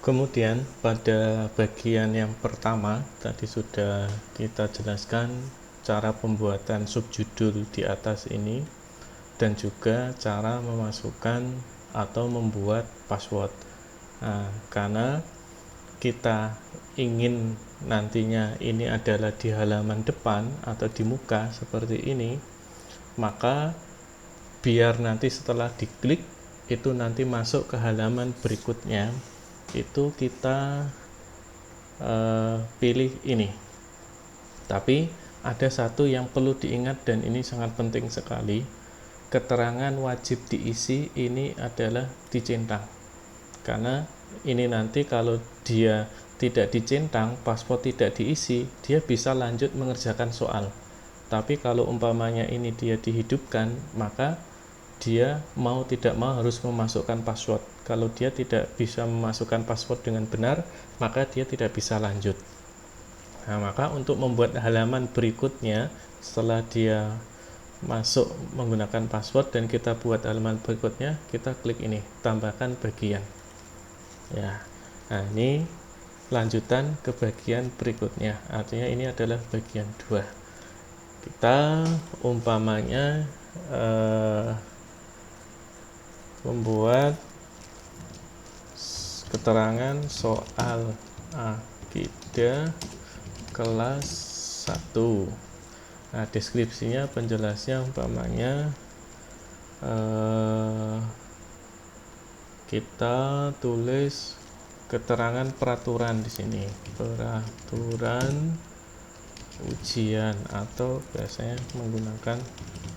Kemudian pada bagian yang pertama tadi sudah kita jelaskan cara pembuatan subjudul di atas ini dan juga cara memasukkan atau membuat password. Nah, karena kita ingin nantinya ini adalah di halaman depan atau di muka seperti ini, maka biar nanti setelah diklik itu nanti masuk ke halaman berikutnya, itu kita pilih ini. Tapi ada satu yang perlu diingat dan ini sangat penting sekali. Keterangan wajib diisi ini adalah dicentang. Karena ini nanti kalau dia tidak dicentang, password tidak diisi, dia bisa lanjut mengerjakan soal. Tapi kalau umpamanya ini dia dihidupkan, maka dia mau tidak mau harus memasukkan password. Kalau dia tidak bisa memasukkan password dengan benar, maka dia tidak bisa lanjut. Nah, maka untuk membuat halaman berikutnya, setelah dia masuk menggunakan password dan kita buat halaman berikutnya, kita klik ini, tambahkan bagian. Ya, nah ini lanjutan ke bagian berikutnya. Artinya ini adalah bagian 2. Kita umpamanya membuat keterangan soal akidah kelas 1. Nah, deskripsinya, penjelasnya umpamanya kita tulis keterangan peraturan di sini. Peraturan ujian atau biasanya menggunakan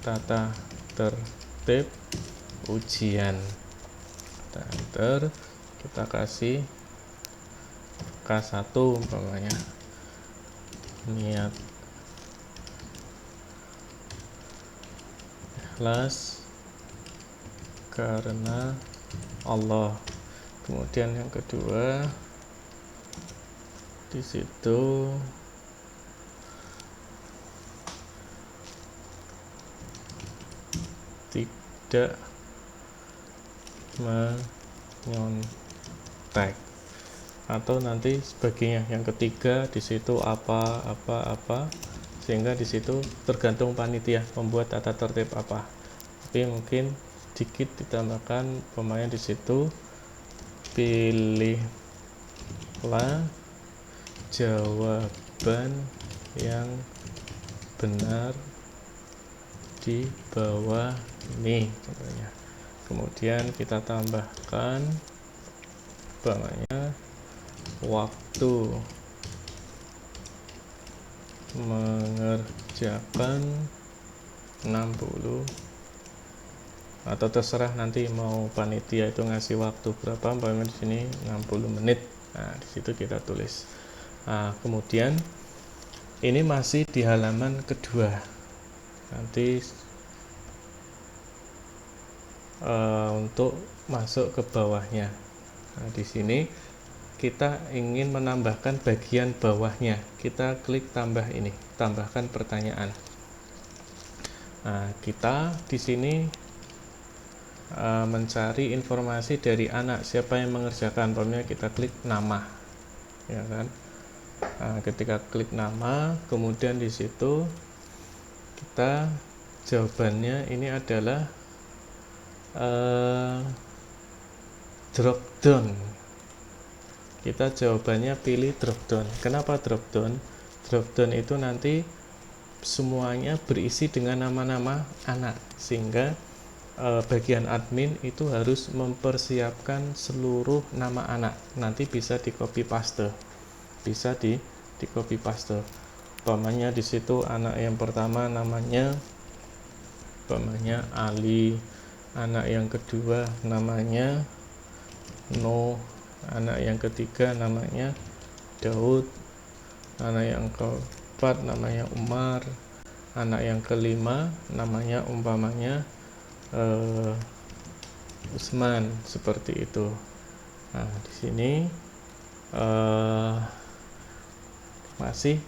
tata tertib ujian. Enter, kita kasih K1 umpamanya. Niat ikhlas karena Allah. Kemudian yang kedua di situ tidak menyontek, atau nanti sebagainya. Yang ketiga di situ apa, sehingga di situ tergantung panitia membuat tata tertib apa. Tapi mungkin sedikit ditambahkan pemain di situ, pilihlah jawaban yang benar di bawah ini contohnya. Kemudian kita tambahkan umpamanya waktu mengerjakan 60, atau terserah nanti mau panitia itu ngasih waktu berapa, umpamanya di sini 60 menit. Nah, di situ kita tulis. Nah, kemudian ini masih di halaman kedua. Nanti untuk masuk ke bawahnya. Nah, di sini kita ingin menambahkan bagian bawahnya. Kita klik tambah ini, tambahkan pertanyaan. Nah, kita di sini mencari informasi dari anak, siapa yang mengerjakan. Umpamanya kita klik nama, ya kan. Nah, ketika klik nama, kemudian di situ kita jawabannya ini adalah drop down. Kita jawabannya pilih drop down. Kenapa drop down? Drop down itu nanti semuanya berisi dengan nama-nama anak, sehingga bagian admin itu harus mempersiapkan seluruh nama anak. Nanti bisa di copy paste, bisa di copy paste. Umpamanya di situ anak yang pertama namanya umpamanya Ali, anak yang kedua namanya No, anak yang ketiga namanya Daud, anak yang keempat namanya Umar, anak yang kelima namanya umpamanya Usman, seperti itu. Nah, di sini masih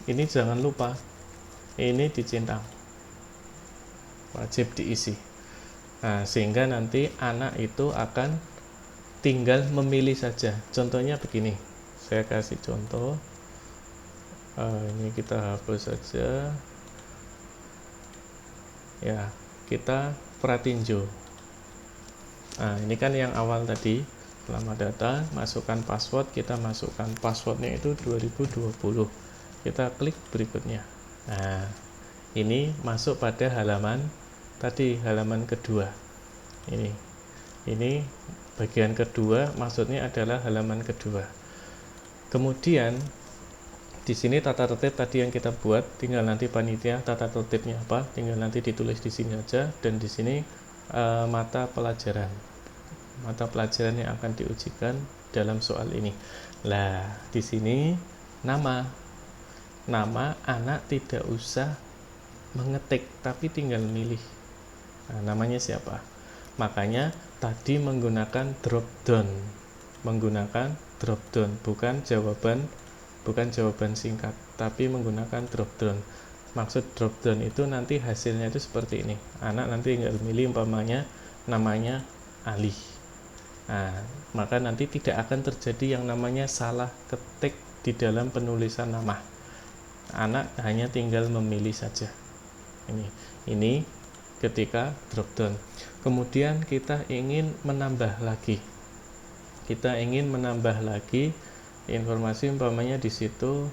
ini jangan lupa ini dicentang, wajib diisi. Nah, sehingga nanti anak itu akan tinggal memilih saja. Contohnya begini, saya kasih contoh. Ini kita hapus saja ya, kita pratinjo. Nah, ini kan yang awal tadi, selamat datang, masukkan password, kita masukkan passwordnya itu 2020, kita klik berikutnya. Nah, ini masuk pada halaman tadi, halaman kedua. Ini bagian kedua, maksudnya adalah halaman kedua. Kemudian di sini tata tertib tadi yang kita buat, tinggal nanti panitia tata tertibnya apa, tinggal nanti ditulis di sini aja. Dan di sini mata pelajaran yang akan diujikan dalam soal ini. Lah, di sini nama anak tidak usah mengetik, tapi tinggal milih. Nah, namanya siapa? Makanya tadi menggunakan drop down, bukan jawaban singkat, tapi menggunakan drop down. Maksud drop down itu nanti hasilnya itu seperti ini. Anak nanti tinggal milih, umpamanya namanya Ali. Nah, maka nanti tidak akan terjadi yang namanya salah ketik di dalam penulisan nama. Anak hanya tinggal memilih saja. Ini ketika drop down. Kemudian kita ingin menambah lagi. Informasi, umpamanya di situ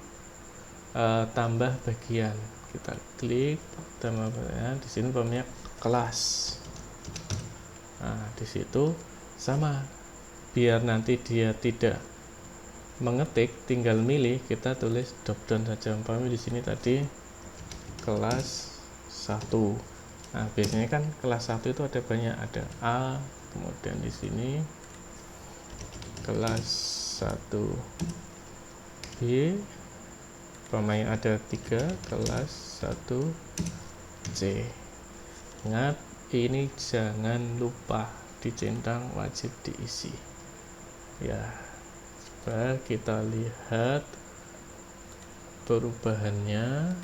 tambah bagian, kita klik tambah bagian, di sini umpamanya kelas. Nah, di situ sama, biar nanti dia tidak mengetik, tinggal milih, kita tulis drop down saja. Umpamanya di sini tadi kelas 1. Nah, biasanya kan kelas 1 itu ada banyak, ada A, kemudian di sini kelas 1B, pemain ada 3, kelas 1C. Ingat, ini jangan lupa dicentang, wajib diisi ya. Coba kita lihat perubahannya.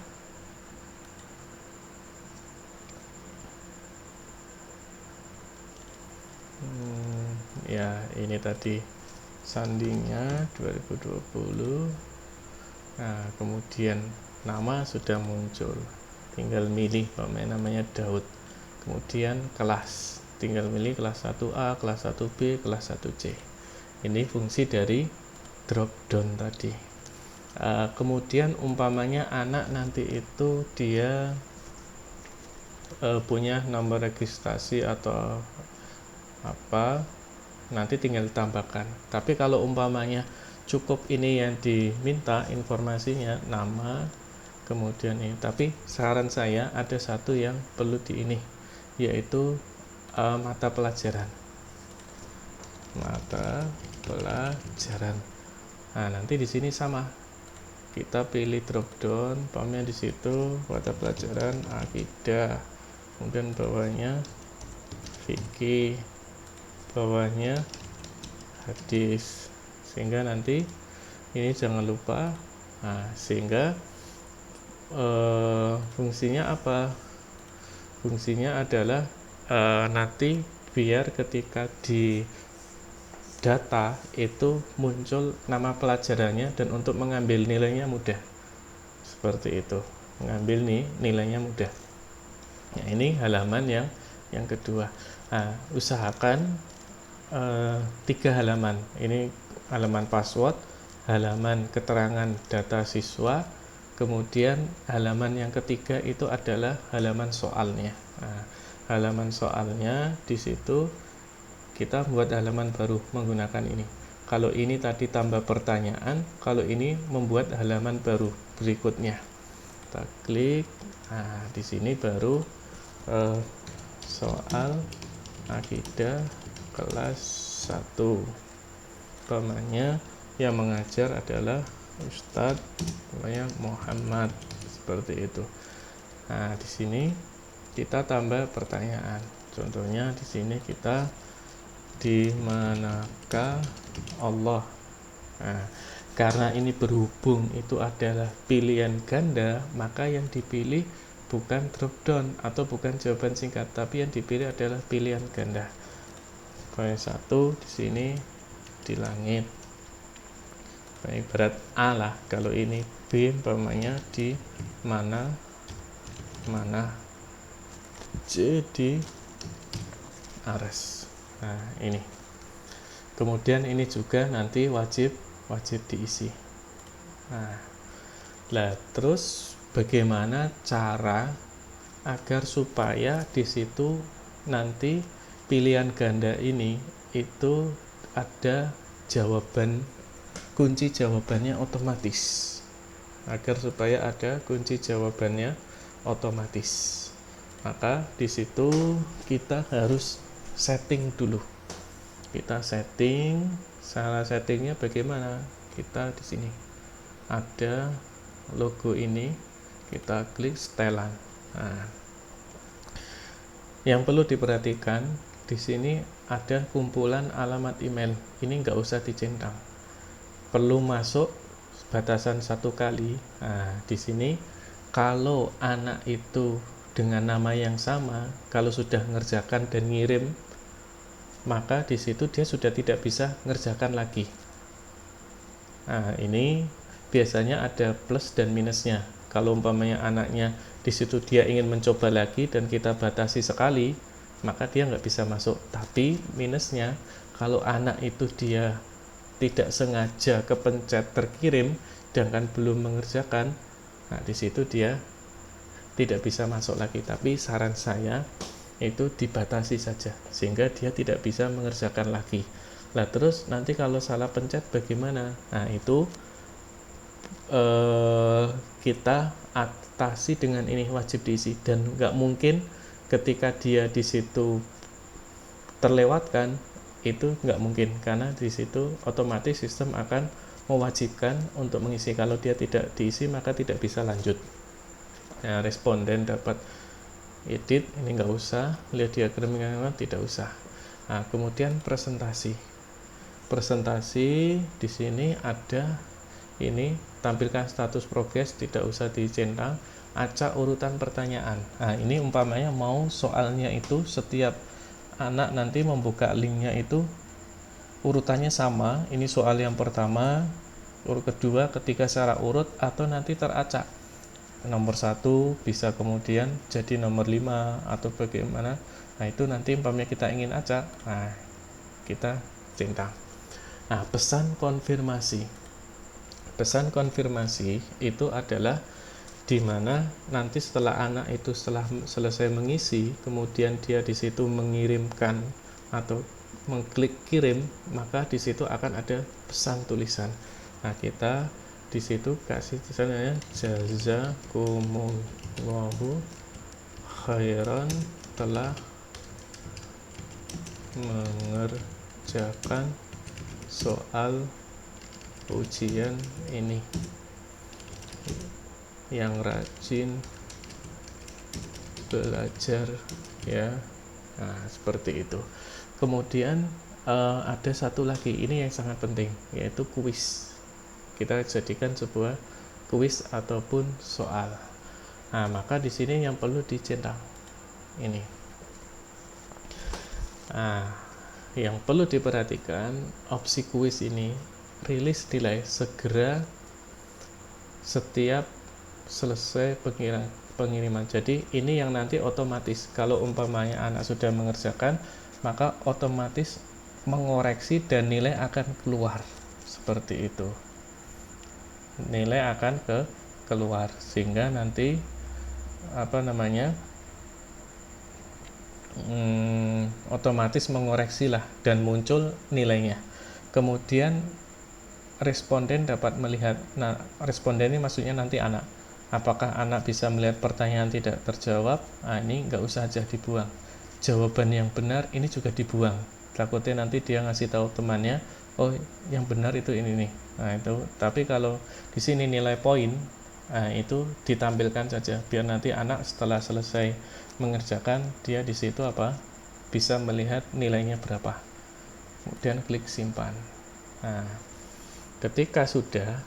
Ya, ini tadi sandingnya 2020. Nah, kemudian nama sudah muncul, tinggal milih, namanya Daud. Kemudian kelas, tinggal milih kelas 1A, kelas 1B, kelas 1C. Ini fungsi dari drop down tadi. Kemudian umpamanya anak nanti itu dia punya nomor registrasi atau apa, nanti tinggal ditambahkan. Tapi kalau umpamanya cukup ini yang diminta informasinya, nama, kemudian ini. Tapi saran saya ada satu yang perlu yaitu mata pelajaran. Nah, nanti di sini sama, kita pilih drop down, umpamanya di situ mata pelajaran akidah, kemudian bawahnya fikih, bawahnya hadis, sehingga nanti ini jangan lupa. Nah, sehingga fungsinya apa? Fungsinya adalah nanti biar ketika di data itu muncul nama pelajarannya, dan untuk mengambil nilainya mudah. Seperti itu, mengambil nilainya mudah. Nah, ini halaman yang kedua. Nah, usahakan 3 halaman. Ini halaman password, halaman keterangan data siswa, kemudian halaman yang ketiga itu adalah halaman soalnya. Nah, halaman soalnya di situ kita buat halaman baru menggunakan ini. Kalau ini tadi tambah pertanyaan, kalau ini membuat halaman baru berikutnya. Kita klik. Nah, di sini baru soal akidah kelas 1. Umpamanya yang mengajar adalah Ustadz Muhammad, seperti itu. Nah, di sini kita tambah pertanyaan. Contohnya di sini kita, di manakah Allah? Nah, karena ini berhubung itu adalah pilihan ganda, maka yang dipilih bukan drop down atau bukan jawaban singkat, tapi yang dipilih adalah pilihan ganda. V1 di sini di langit. Ibarat A lah, kalau ini B umpamanya di mana, C di Ares. Nah, ini. Kemudian ini juga nanti wajib diisi. Nah, terus bagaimana cara agar supaya di situ nanti pilihan ganda ini itu ada jawaban, kunci jawabannya otomatis, agar supaya ada kunci jawabannya otomatis. Maka di situ kita harus setting dulu. Kita setting, cara settingnya bagaimana? Kita di sini ada logo ini, kita klik setelan. Nah, yang perlu diperhatikan di sini ada kumpulan alamat email. Ini nggak usah dicentang. Perlu masuk batasan 1 kali. Nah, di sini kalau anak itu dengan nama yang sama, kalau sudah ngerjakan dan ngirim, maka di situ dia sudah tidak bisa ngerjakan lagi. Nah, ini biasanya ada plus dan minusnya. Kalau umpamanya anaknya di situ dia ingin mencoba lagi dan kita batasi sekali, maka dia nggak bisa masuk. Tapi minusnya, kalau anak itu dia tidak sengaja kepencet terkirim sedangkan belum mengerjakan, nah di situ dia tidak bisa masuk lagi. Tapi saran saya itu dibatasi saja sehingga dia tidak bisa mengerjakan lagi. Nah, terus nanti kalau salah pencet bagaimana? Nah, itu kita atasi dengan ini, wajib diisi, dan nggak mungkin ketika dia di situ terlewatkan, itu nggak mungkin, karena di situ otomatis sistem akan mewajibkan untuk mengisi. Kalau dia tidak diisi maka tidak bisa lanjut. Nah, responden dapat edit, ini nggak usah, lihat diagramnya tidak usah. Nah, kemudian presentasi di sini ada ini, tampilkan status progres, tidak usah dicentang. Acak urutan pertanyaan. Nah, ini umpamanya mau soalnya itu setiap anak nanti membuka linknya itu urutannya sama, ini soal yang pertama, urut kedua, ketiga secara urut, atau nanti teracak nomor 1 bisa kemudian jadi nomor 5 atau bagaimana. Nah, itu nanti umpamanya kita ingin acak, nah kita centang. Nah, pesan konfirmasi itu adalah di mana nanti setelah anak itu setelah selesai mengisi, kemudian dia di situ mengirimkan atau mengklik kirim, maka di situ akan ada pesan tulisan. Nah, kita di situ kasih tulisannya jazakumullahu khairan telah mengerjakan soal ujian ini, yang rajin belajar ya. Nah, seperti itu. Kemudian ada satu lagi, ini yang sangat penting, yaitu kuis. Kita jadikan sebuah kuis ataupun soal. Nah, maka di sini yang perlu dicentang ini. Nah, yang perlu diperhatikan, opsi kuis ini rilis nilai segera setiap selesai pengiriman. Jadi ini yang nanti otomatis, kalau umpamanya anak sudah mengerjakan, maka otomatis mengoreksi dan nilai akan keluar. Seperti itu, nilai akan keluar, sehingga nanti otomatis mengoreksi lah dan muncul nilainya. Kemudian responden dapat melihat, nah responden ini maksudnya nanti anak, apakah anak bisa melihat pertanyaan tidak terjawab. Nah, ini nggak usah aja dibuang, jawaban yang benar ini juga dibuang, takutnya nanti dia ngasih tahu temannya, oh yang benar itu ini nih. Nah, itu, tapi kalau di sini nilai poin, nah itu ditampilkan saja biar nanti anak setelah selesai mengerjakan, dia di situ bisa melihat nilainya berapa. Kemudian klik simpan. Nah, ketika sudah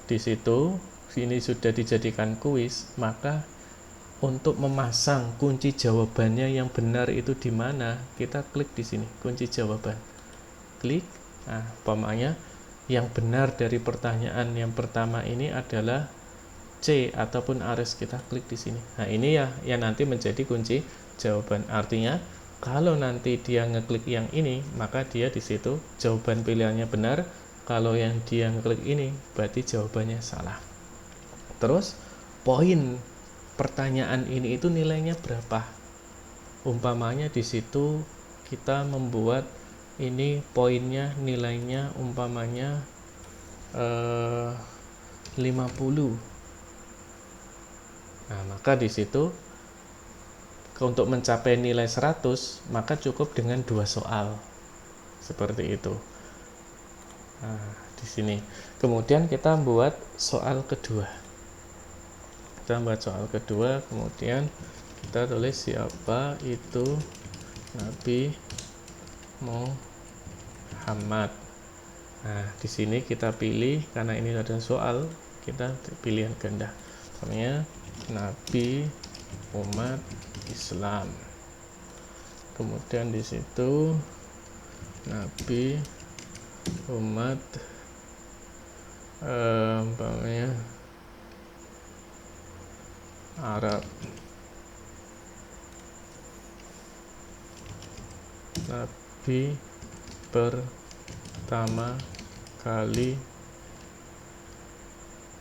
di situ ini sudah dijadikan kuis, maka untuk memasang kunci jawabannya yang benar itu di mana, kita klik di sini, kunci jawaban. Klik. Nah, umpamanya yang benar dari pertanyaan yang pertama ini adalah C ataupun Ares, kita klik di sini. Nah, ini ya yang nanti menjadi kunci jawaban. Artinya kalau nanti dia ngeklik yang ini, maka dia di situ jawaban pilihannya benar. Kalau yang dia ngeklik ini, berarti jawabannya salah. Terus poin pertanyaan ini itu nilainya berapa? Umpamanya di situ kita membuat ini poinnya nilainya umpamanya 50. Nah, maka di situ untuk mencapai nilai 100 maka cukup dengan 2 soal. Seperti itu. Nah, di sini. Kemudian kita buat soal kedua. Kita buat soal kedua, kemudian kita tulis siapa itu Nabi Muhammad. Nah, di sini kita pilih karena ini ada soal, kita pilihan ganda. Namanya Nabi umat Islam. Kemudian di situ Nabi umat Arab. Nabi pertama kali.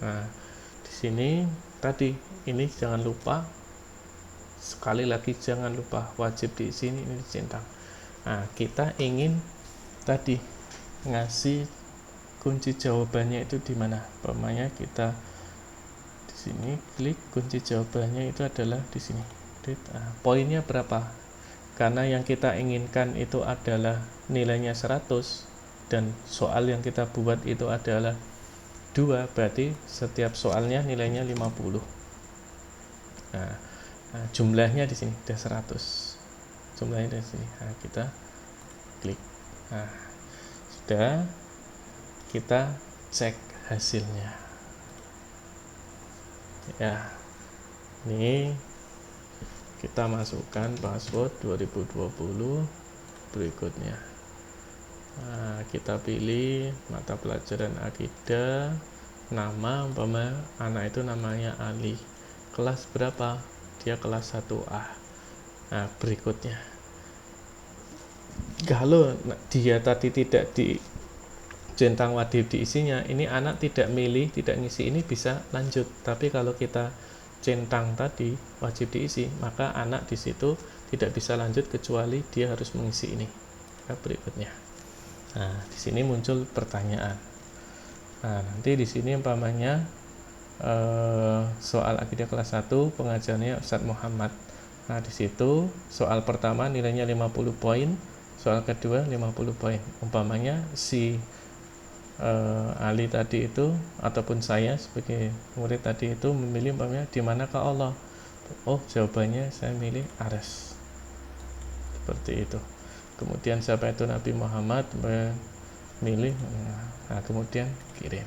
Nah, di sini tadi ini jangan lupa, sekali lagi jangan lupa wajib di sini ini dicentang. Nah, kita ingin tadi ngasih kunci jawabannya itu di mana? Umpamanya kita di sini klik kunci jawabannya itu adalah di sini. Nah, poinnya berapa? Karena yang kita inginkan itu adalah nilainya 100 dan soal yang kita buat itu adalah 2, berarti setiap soalnya nilainya 50. Nah, jumlahnya di sini ada 100. Jumlahnya di sini. Nah, kita klik. Nah, sudah, kita cek hasilnya. Ya, ini kita masukkan password 2020 berikutnya. Nah, kita pilih mata pelajaran akidah, nama umpama anak itu namanya Ali, kelas berapa? Dia kelas 1A. Nah, berikutnya kalau dia tadi tidak centang wajib diisinya, ini anak tidak milih, tidak ngisi, ini bisa lanjut. Tapi kalau kita centang tadi wajib diisi, maka anak di situ tidak bisa lanjut kecuali dia harus mengisi ini. Nah, berikutnya. Nah, di sini muncul pertanyaan. Nah, nanti di sini umpamanya soal akidah kelas 1 pengajarnya Ustadz Muhammad. Nah, di situ soal pertama nilainya 50 poin, soal kedua 50 poin. Umpamanya si Ali tadi itu ataupun saya sebagai murid tadi itu memilih umpamanya di manakah Allah? Oh, jawabannya saya milih Ares. Seperti itu. Kemudian siapa itu Nabi Muhammad, memilih. Nah, kemudian kirim.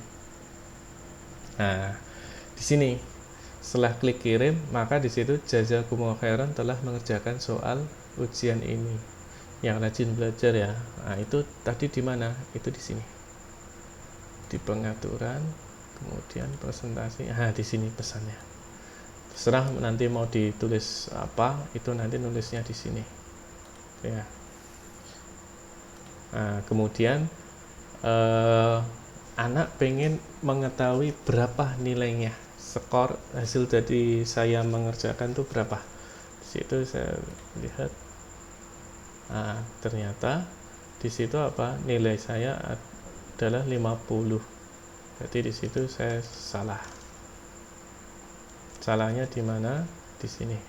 Nah, di sini setelah klik kirim, maka di situ jazakumullahu khairan telah mengerjakan soal ujian ini. Yang rajin belajar ya. Nah, itu tadi di mana? Itu di sini. Di pengaturan, kemudian presentasi. Nah, di sini pesannya. Terserah nanti mau ditulis apa, itu nanti nulisnya di sini. Ya. Nah, kemudian anak pengen mengetahui berapa nilainya, skor hasil dari saya mengerjakan itu berapa. Di situ saya lihat, nah, ternyata di situ apa, nilai saya adalah 50. Berarti di situ saya salah. Salahnya di mana? Di sini.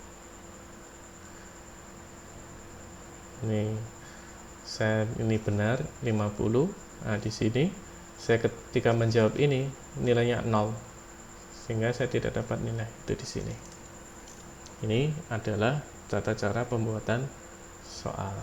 Ini benar 50. Nah, di sini saya ketika menjawab ini nilainya 0. Sehingga saya tidak dapat nilai. Itu di sini. Ini adalah tata cara pembuatan soal.